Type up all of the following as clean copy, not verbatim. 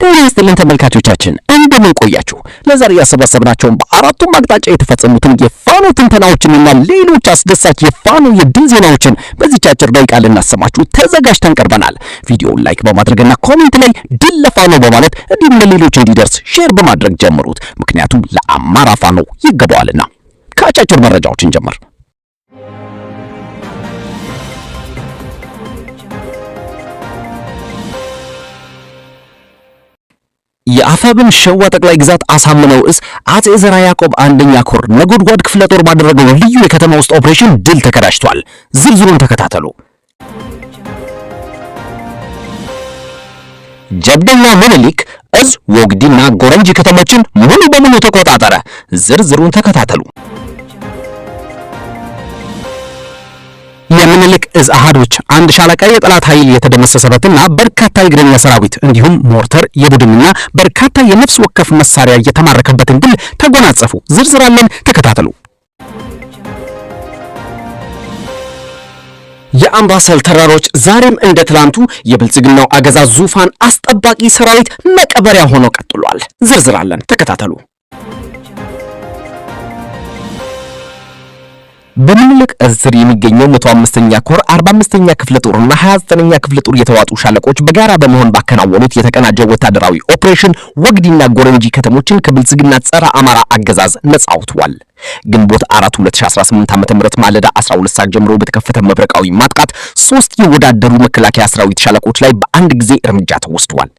ጤና ይስጥልን ተመልካቾቻችን እንደምን ቆያችሁ? ለዛሬ ያሰባሰብናቸውን በአራቱም አቅጣጫ የተፈጸሙትን የፋኖ ትንተናዎችንና ሌሎች አስደሳች የፋኖ የድል ዜናዎችን በዚህ አጭር ደቂቃ ልናሰማችሁ ተዘጋጅተን ቀርበናል። ቪዲዮውን ላይክ በማድረግና ኮሜንት ላይ ድል ለፋኖ በማለት እንዲሁም ለሌሎች እንዲደርስ ሼር በማድረግ ጀምሩት። ምክንያቱም ለአማራ ፋኖ ይገባዋልና። ከአጫጭር መረጃዎችን ጀምር። የአፋብን ሸዋ ጠቅላይ ግዛት አሳምነው እዝ አጼ ዘርዓ ያዕቆብ አንደኛ ኮር ነጎድጓድ ክፍለ ጦር ባደረገው ልዩ የከተማ ውስጥ ኦፕሬሽን ድል ተቀዳጅቷል። ዝርዝሩን ተከታተሉ። ጀብደኛ ምኒልክ እዝ ወግዲና ጎረንጂ ከተሞችን ሙሉ በሙሉ ተቆጣጠረ። ዝርዝሩን ተከታተሉ። የምኒልክ እዝ አሃዶች አንድ ሻለቃ የጠላት ኃይል የተደመሰሰበትና በርካታ የእግረኛ ሰራዊት እንዲሁም ሞርተር የቡድንና በርካታ የነፍስ ወከፍ መሳሪያ የተማረከበትን ድል ተጎናጸፉ። ዝርዝር አለን፣ ተከታተሉ። የአምባሰል ተራሮች ዛሬም እንደ ትላንቱ የብልጽግናው አገዛዝ ዙፋን አስጠባቂ ሰራዊት መቀበሪያ ሆኖ ቀጥሏል። ዝርዝር አለን፣ ተከታተሉ። በምኒልክ እዝ ስር የሚገኘው 105ኛ ኮር 45ኛ ክፍለ ጦርና 29ኛ ክፍለ ጦር የተዋጡ ሻለቆች በጋራ በመሆን ባከናወኑት የተቀናጀ ወታደራዊ ኦፕሬሽን ወግዲና ጎረንጂ ከተሞችን ከብልጽግና ጸረ አማራ አገዛዝ ነጻ አውጥቷል። ግንቦት 4 2018 ዓ.ም ማለዳ 12 ሰዓት ጀምሮ በተከፈተ መብረቃዊ ማጥቃት 3 የወዳደሩ መከላከያ ሰራዊት ሻለቆች ላይ በአንድ ጊዜ እርምጃ ተወስዷል።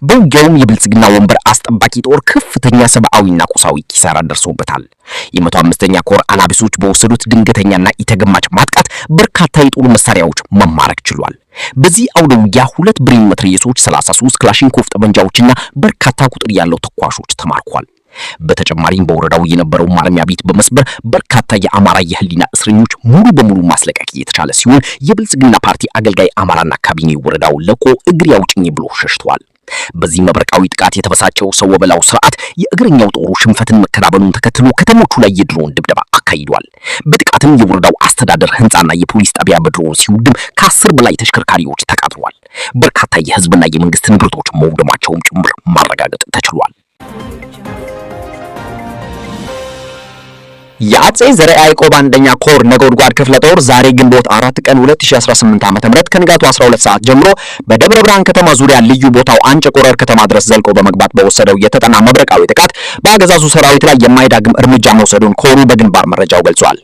በውጊያውም የብልጽግና ወንበር አስጠባቂ ጦር ከፍተኛ ሰብአዊና ቁሳዊ ኪሳራ ደርሶበታል። የ105ኛ ኮር አናቢሶች በወሰዱት ድንገተኛና ኢተገማች ማጥቃት በርካታ የጦር መሳሪያዎች መማረክ ችሏል። በዚህ አውደ ውጊያ 2 ብሬን መትረየሶች፣ 33 ክላሽንኮቭ ጠመንጃዎችና በርካታ ቁጥር ያለው ተኳሾች ተማርኳል። በተጨማሪም በወረዳው የነበረው ማረሚያ ቤት በመስበር በርካታ የአማራ የህሊና እስረኞች ሙሉ በሙሉ ማስለቀቅ የተቻለ ሲሆን የብልጽግና ፓርቲ አገልጋይ አማራና ካቢኔ ወረዳው ለቆ እግር ያውጭኝ ብሎ ሸሽቷል። በዚህ መብረቃዊ ጥቃት የተበሳጨው ሰው ወበላው ስርዓት የእግረኛው ጦሩ ሽንፈትን መከናበኑን ተከትሎ ከተሞቹ ላይ የድሮን ድብደባ አካሂዷል። በጥቃትም የወረዳው አስተዳደር ህንጻና የፖሊስ ጣቢያ በድሮን ሲውድም ከ10 በላይ ተሽከርካሪዎች ተቃጥለዋል። በርካታ የህዝብና የመንግስት ንብረቶች መውደማቸውም ጭምር ማረጋገጥ ተችሏል። የአጼ ዘርዓ ያዕቆብ አንደኛ ኮር ነጎድጓድ ክፍለ ጦር ዛሬ ግንቦት 4 ቀን 2018 ዓ.ም ከንጋቱ 12 ሰዓት ጀምሮ በደብረ ብርሃን ከተማ ዙሪያ ልዩ ቦታው አንጨቆረር ከተማ ድረስ ዘልቆ በመግባት በወሰደው የተጠና መብረቃዊ ጥቃት በአገዛዙ ሰራዊት ላይ የማይዳግም እርምጃ መውሰዱን ኮሩ በግንባር መረጃው ገልጿል።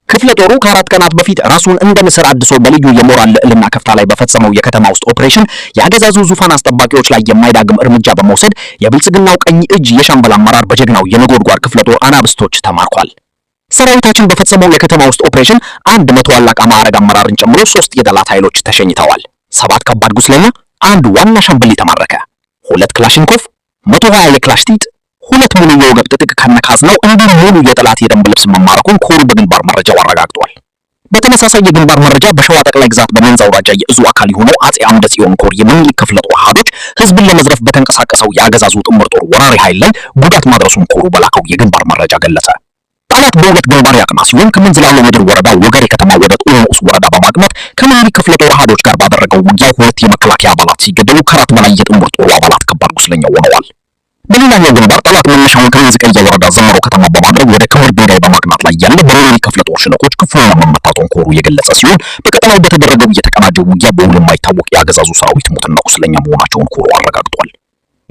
ክፍለ ጦሩ ከ4 ቀናት በፊት ራሱን እንደ ንስር አድሶ በልዩ የሞራል ልዕልና ከፍታ ላይ በፈጸመው የከተማ ውስጥ ኦፕሬሽን የአገዛዙ ዙፋን አስጠባቂዎች ላይ የማይዳግም እርምጃ በመውሰድ የብልጽግናው ቀኝ እጅ የሻምበል አመራር በጀግናው የነጎድጓድ ክፍለ ጦር አናብስቶች ተማርኳል። ሰራዊታችን በፈጸመው የከተማ ውስጥ ኦፕሬሽን 100 አላቃ ማዕረግ አመራርን ጨምሮ 3 የጠላት ኃይሎች ተሸኝተዋል። 7 ከባድ ጉስለኛ፣ 1 ዋና ሻምበል ተማረከ። 2 ክላሽንኮቭ፣ 120 የክላሽ ጢጥ፣ 2 ሙሉ የወገብ ጥጥቅ ከነካዝናው እንዲሁም ሙሉ የጠላት የደንብ ልብስ መማረኩን ኮሩ በግንባር መረጃው አረጋግጧል። በተመሳሳይ የግንባር መረጃ በሸዋ ጠቅላይ ግዛት በመንዝ አውራጃ የእዙ አካል የሆነው አጼ አምደ ጽዮን ኮር የምኒልክ ክፍለ ጦር አሃዶች ህዝብን ለመዝረፍ በተንቀሳቀሰው የአገዛዙ ጥምር ጦር ወራሪ ኃይል ላይ ጉዳት ማድረሱን ኮሩ በላከው የግንባር መረጃ ገለጸ። ጠላት በሁለት ግንባር ያቅና ሲሆን ከመንዝላሎ ምድር ወረዳ ወገሬ ከተማ ወደ ጦርሙስ ወረዳ በማቅናት ከምኒልክ ክፍለ ጦር አሃዶች ጋር ባደረገው ውጊያ 2 የመከላከያ አባላት ሲገደሉ ከ4 በላይ የጥምር ጦሩ አባላት ከባድ ቁስለኛ ሆነዋል። በሌላኛው ግንባር ጠላት መነሻውን ከመንዝ ቀያ ወረዳ ዘመሮ ከተማ በማድረግ ወደ ክምር ድንጋይ በማቅናት ላይ ያለ በምኒልክ ክፍለ ጦር ሸለቆች ክፉኛ መመታቱን ኮሩ የገለጸ ሲሆን በቀጠናው በተደረገው የተቀናጀው ውጊያ በውል የማይታወቅ የአገዛዙ ሰራዊት ሞትና ቁስለኛ መሆናቸውን ኮሩ አረጋግጧል።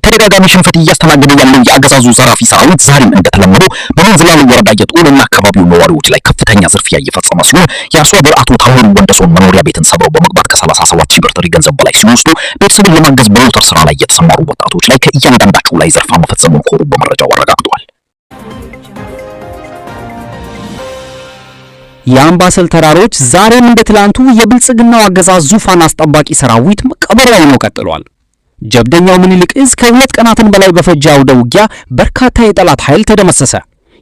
ተደጋጋሚ ሽንፈት እያስተናገደ ያለው የአገዛዙ ዘራፊ ሰራዊት ዛሬም እንደተለመደው በመንዝላሎ ወረዳ የጦርና አካባቢው ነዋሪዎች ላይ ከፍተኛ ዝርፊያ እየፈጸመ ሲሆን የአርሶ አደር አቶ ታምሩ ወንደሶን መኖሪያ ቤትን ሰብረው በመግባት ከ37 ሺህ ብር ጥሬ ገንዘብ በላይ ሲወስዱ ቤተሰብን ለማገዝ በሞተር ስራ ላይ የተሰማሩ ወጣቶች ላይ ከእያንዳንዳቸው ላይ ዘርፋ መፈጸሙን ኮሩ በመረጃው አረጋግጧል። የአምባሰል ተራሮች ዛሬም እንደ ትላንቱ የብልጽግናው አገዛዝ ዙፋን አስጠባቂ ሰራዊት መቀበሪያ ሆኖ ቀጥሏል። ጀብደኛው ምኒልክ እዝ ከ2 ቀናትን በላይ በፈጀ አውደ ውጊያ በርካታ የጠላት ኃይል ተደመሰሰ።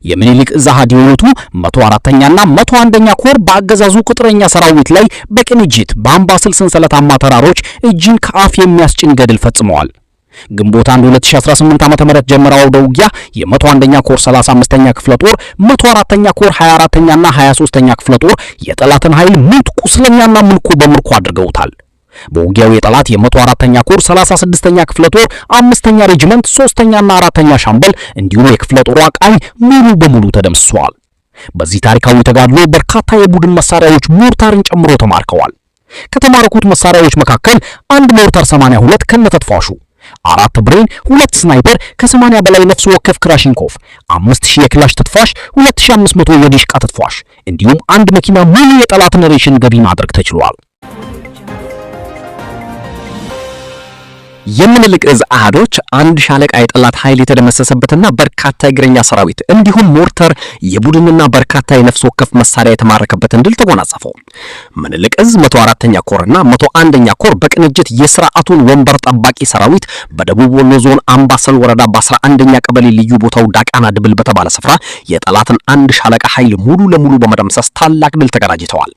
የምኒልክ እዝ አሃድ የሆኑት 104ኛና 101ኛ ኮር በአገዛዙ ቁጥረኛ ሰራዊት ላይ በቅንጅት በአምባሰል ሰንሰለታማ ተራሮች እጅን ከአፍ የሚያስጭን ገድል ፈጽመዋል። ግንቦት 1 2018 ዓ.ም ጀምረው አውደ ውጊያ የ101ኛ ኮር 35ኛ ክፍለ ጦር 104ኛ ኮር 24ኛና 23ኛ ክፍለ ጦር የጠላትን ኃይል ሙት ቁስለኛና ምንኮ በምርኮ አድርገውታል። በውጊያው የጠላት የ104ኛ ኮር 36ኛ ክፍለ ጦር 5ኛ ሬጂመንት 3ኛና 4ኛ ሻምበል እንዲሁም የክፍለ ጦሩ ቃኝ ሙሉ በሙሉ ተደምስሰዋል። በዚህ ታሪካዊ ተጋድሎ በርካታ የቡድን መሳሪያዎች ሞርታርን ጨምሮ ተማርከዋል። ከተማረኩት መሳሪያዎች መካከል አንድ ሞርታር 82 ከነተጥፋሹ፣ 4 ብሬን፣ 2 ስናይፐር፣ ከ80 በላይ ነፍስ ወከፍ ክላሽንኮቭ፣ 5000 የክላሽ ተጥፋሽ፣ 2500 የዲሽቃ ተጥፋሽ እንዲሁም አንድ መኪና ሙሉ የጠላትን ሬሽን ገቢ ማድረግ ተችሏል። የምኒልክ እዝ አሃዶች አንድ ሻለቃ የጠላት ኃይል የተደመሰሰበትና በርካታ እግረኛ ሰራዊት እንዲሁም ሞርተር የቡድንና በርካታ የነፍስ ወከፍ መሳሪያ የተማረከበትን ድል ተጎናጸፉ። ምኒልክ እዝ 104ኛ ኮርና 101ኛ ኮር በቅንጅት የሥርዓቱን ወንበር ጠባቂ ሰራዊት በደቡብ ወሎ ዞን አምባሰል ወረዳ በ11ኛ ቀበሌ ልዩ ቦታው ዳቃና ድብል በተባለ ስፍራ የጠላትን አንድ ሻለቃ ኃይል ሙሉ ለሙሉ በመደምሰስ ታላቅ ድል ተቀዳጅተዋል።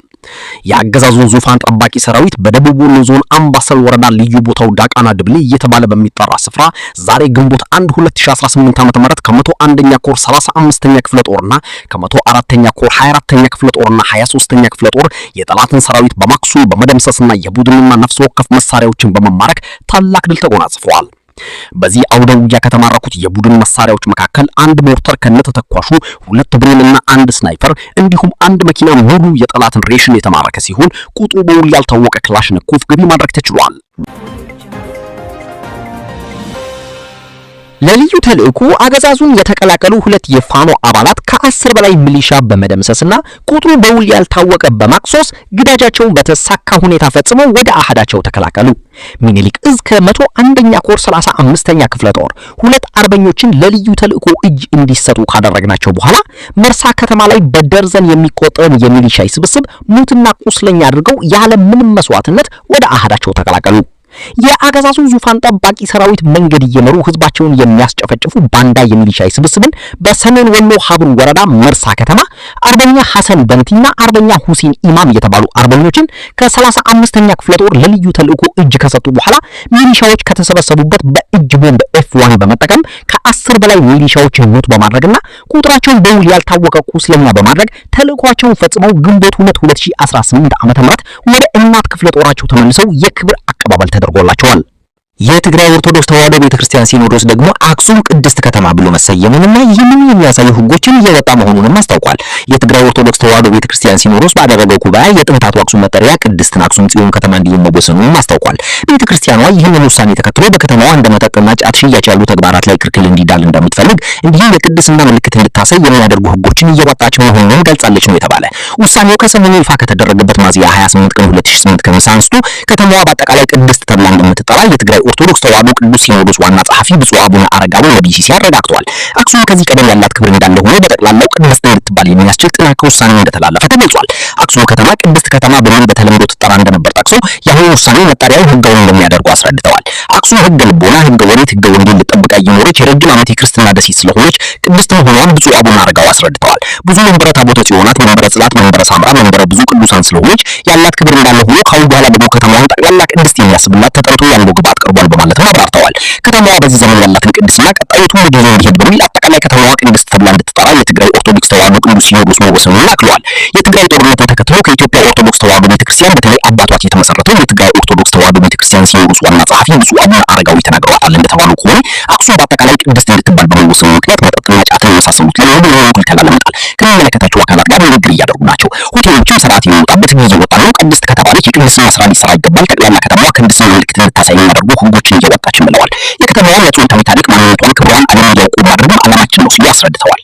የአገዛዙን ዙፋን ጠባቂ ሰራዊት በደቡብ ወሎ ዞን አምባሰል ወረዳ ልዩ ቦታው ዳቃና ድብል እየተባለ በሚጠራ ስፍራ ዛሬ ግንቦት 1 2018 ዓ.ም ከ101ኛ ኮር 35ኛ ክፍለ ጦርና ከ104ኛ ኮር 24ኛ ክፍለ ጦርና 23ኛ ክፍለ ጦር የጠላትን ሰራዊት በማክሱል በመደምሰስና የቡድንና ነፍስ ወከፍ መሳሪያዎችን በመማረክ ታላቅ ድል ተጎናጽፈዋል። በዚህ አውደ ውጊያ ከተማረኩት የቡድን መሳሪያዎች መካከል አንድ ሞርተር ከነተተኳሹ፣ 2 ብሬንና 1 ስናይፐር እንዲሁም አንድ መኪና ሙሉ የጠላትን ሬሽን የተማረከ ሲሆን ቁጥሩ በውል ያልታወቀ ክላሽንኮቭ ገቢ ማድረግ ተችሏል። ለልዩ ተልእኮ አገዛዙን የተቀላቀሉ 2 የፋኖ አባላት ከ10 በላይ ሚሊሻ በመደምሰስና ቁጥሩ በውል ያልታወቀ በማክሶስ ግዳጃቸውን በተሳካ ሁኔታ ፈጽመው ወደ አሃዳቸው ተቀላቀሉ። ምኒልክ እዝ ከ101ኛ ኮር 35ኛ ክፍለ ጦር 2 አርበኞችን ለልዩ ተልእኮ እጅ እንዲሰጡ ካደረግናቸው በኋላ መርሳ ከተማ ላይ በደርዘን የሚቆጠር የሚሊሻ ስብስብ ሙትና ቁስለኛ አድርገው ያለ ምንም መስዋዕትነት ወደ አሃዳቸው ተቀላቀሉ። የአገዛዙ ዙፋን ጠባቂ ሰራዊት መንገድ እየመሩ ህዝባቸውን የሚያስጨፈጭፉ ባንዳ የሚሊሻ ስብስብን በሰሜን ወሎ ሀብሩ ወረዳ መርሳ ከተማ አርበኛ ሐሰን በንቲና አርበኛ ሁሴን ኢማም የተባሉ አርበኞችን ከ35ኛ ክፍለ ጦር ለልዩ ተልእኮ እጅ ከሰጡ በኋላ ሚሊሻዎች ከተሰበሰቡበት በእጅ ቦምብ F1 በመጠቀም ከ10 በላይ ሚሊሻዎችን ሞት በማድረግና ቁጥራቸውን በውል ያልታወቀ ቁስለኛ በማድረግ ተልእኮአቸውን ፈጽመው ግንቦት 2 2018 ዓ.ም ወደ እናት ክፍለ ጦራቸው ተመልሰው የክብር አቀባበል ተደርጎላቸዋል። የትግራይ ኦርቶዶክስ ተዋሕዶ ቤተክርስቲያን ሲኖዶስ ደግሞ አክሱም ቅድስት ከተማ ብሎ መሰየሙንና ይህንን የሚያሳዩ ህጎችን እየወጣ መሆኑንም አስታውቋል። የትግራይ ኦርቶዶክስ ተዋሕዶ ቤተክርስቲያን ሲኖዶስ ባደረገው ጉባኤ የጥንታቱ አክሱም መጠሪያ ቅድስትን አክሱም ጽዮን ከተማ እንዲሆን መወሰኑንም አስታውቋል። ቤተክርስቲያኗ ይህንን ውሳኔ ተከትሎ በከተማዋ እንደ መጠጥና ጫት ሽያጭ ያሉ ተግባራት ላይ ክልክል እንዲዳል እንደምትፈልግ እንዲሁም የቅድስና ምልክት እንድታሳይ የሚያደርጉ ህጎችን እየወጣች መሆኑን ገልጻለች ነው የተባለ። ውሳኔው ከሰሞኑ ይፋ ከተደረገበት ሚያዝያ 28 ቀን 2008 ከመሳ አንስቶ ከተማዋ በአጠቃላይ ቅድስት ተብላ እንደምትጠራ የትግራይ ኦርቶዶክስ ተዋሕዶ ቅዱስ ሲኖዶስ ዋና ጸሐፊ ብፁዕ አቡነ አረጋዊ ለቢቢሲ አረጋግጠዋል። አክሱም ከዚህ ቀደም ያላት ክብር እንዳለ ሆኖ በጠቅላላው ቅድስት እንድትባል የሚያስችል ጥናት ውሳኔ እንደተላለፈ ተገልጿል። አክሱም ከተማ ቅድስት ከተማ በሚል በተለምዶ ትጠራ እንደነበር ጠቅሰው የአሁኑ ውሳኔ መጠሪያው ህጋዊ እንደሚያደርጉ አስረድተዋል። አክሱም ህገ ልቦና፣ ህገ ወሪት፣ ህገ ወንጌል ልጠብቃ እየኖረች የረጅም ዓመት የክርስትና ደሴት ስለሆነች ቅድስት መሆኗን ብፁዕ አቡነ አረጋዊ አስረድተዋል። ብዙ መንበረ ታቦተ ጽዮናት፣ መንበረ ጽላት፣ መንበረ ሳምራ፣ መንበረ ብዙ ቅዱሳን ስለሆነች ያላት ክብር እንዳለ ሆኖ ካሁን በኋላ ደግሞ ከተማዋን ጠቅላላ ቅድስት የሚያስብላት ተጠንቶ ያለው ግብዓት ቀርቧል በማለት አብራርተዋል። ከተማዋ በዚህ ዘመን ያላትን ቅድስና ቀጣዩ ትውልድ ይዞ እንዲሄድ በሚል አጠቃላይ ከተማዋ ቅድስት ተብላ እንድትጠራ የትግራይ ኦርቶዶክስ ተዋሕዶ ቅዱስ ሲኖዶስ መወሰኑን አክለዋል። የትግራይ ጦርነትን ተከትሎ ከኢትዮጵያ ኦርቶዶክስ ተዋሕዶ ቤተክርስቲያን በተለይ አባቷ የተመሰረተው የትግራይ ኦርቶዶክስ ተዋሕዶ ቤተክርስቲያን ሲኖዶስ ዋና ጸሐፊ ብፁዕ አቡነ አረጋዊ ተናግረዋል። እንደተባሉ ከሆነ አክሱም በአጠቃላይ ቅድስት እንድትባል በመወሰኑ ምክንያት መጠጥና ጫትን የመሳሰሉት ለሙሉ ክልከላ ለመጣል ከሚመለከታቸው አካላት ጋር ንግግር እያደረጉ ናቸው። ሆቴሎችም ስርዓት የሚወጣበት ጊዜ እየወጣ ነው። ቅድስት ከተባለች የቅድስና ስራ ሊሰራ ይገባል። ጠቅላላ ከተማዋ ቅድስና ምልክት እንድታሳይ የሚያደርጉ ህጎችን እየወጣችን ብለዋል። የከተማዋ የጥንታዊ ታሪክ ማንነቷን ክብሯን ዓለም እንዲያውቁ ማድረግም ዓላማችን ነው ሲሉ አስረድተዋል።